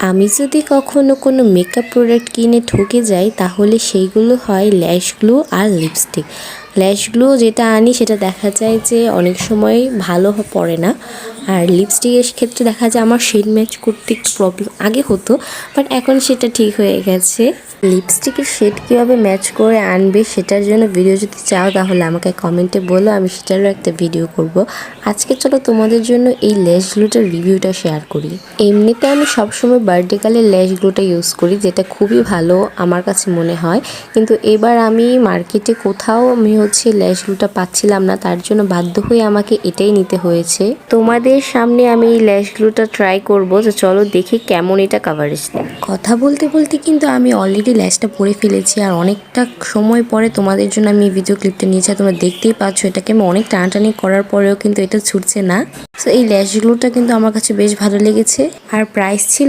আমি যদি কখনো কোনো মেকআপ প্রোডাক্ট কিনে ঠকে যাই তাহলে সেইগুলো হয় ল্যাশ গ্লু আর লিপস্টিক। ল্যাশ গ্লু যেটা আনি সেটা দেখা যায় যে অনেক সময় ভালো পড়ে না, আর লিপস্টিকের ক্ষেত্রে দেখা যায় আমার শেড ম্যাচ করতে একটু প্রবলেম আগে হতো, বাট এখন সেটা ঠিক হয়ে গেছে। লিপস্টিকের শেড কীভাবে ম্যাচ করে আনবে সেটার জন্য ভিডিও যদি চাও তাহলে আমাকে কমেন্টে বলো, আমি সেটারও একটা ভিডিও করব। আজকে চলো তোমাদের জন্য এই ল্যাশ গ্লুটার রিভিউটা শেয়ার করি। এমনিতে আমি সবসময় বার্থডেকালের ল্যাশ গ্লুটা ইউজ করি, যেটা খুবই ভালো আমার কাছে মনে হয়, কিন্তু এবার আমি মার্কেটে কোথাও আমি ল্যাশ গ্লুটা পাচ্ছিলাম না, তার জন্য বাধ্য হয়ে আমাকে এটাই নিতে হয়েছে। তোমাদের সামনে আমি এই ল্যাশ গ্লুটা ট্রাই করব, তো চলো দেখি কেমন এটা কাভারেজ দেয়। কথা বলতে বলতে কিন্তু আমি অলরেডি ল্যাশটা পরে ফেলেছি, আর অনেকটা সময় পরে তোমাদের জন্য আমি ভিডিও ক্লিপটা নিয়েছি। তোমরা দেখতেই পাচ্ছ এটাকে আমি অনেক টানাটানি করার পরেও কিন্তু এটা ছুটছে না। তো এই ল্যাশ গ্লুটা কিন্তু আমার কাছে বেশ ভালো লেগেছে, আর প্রাইস ছিল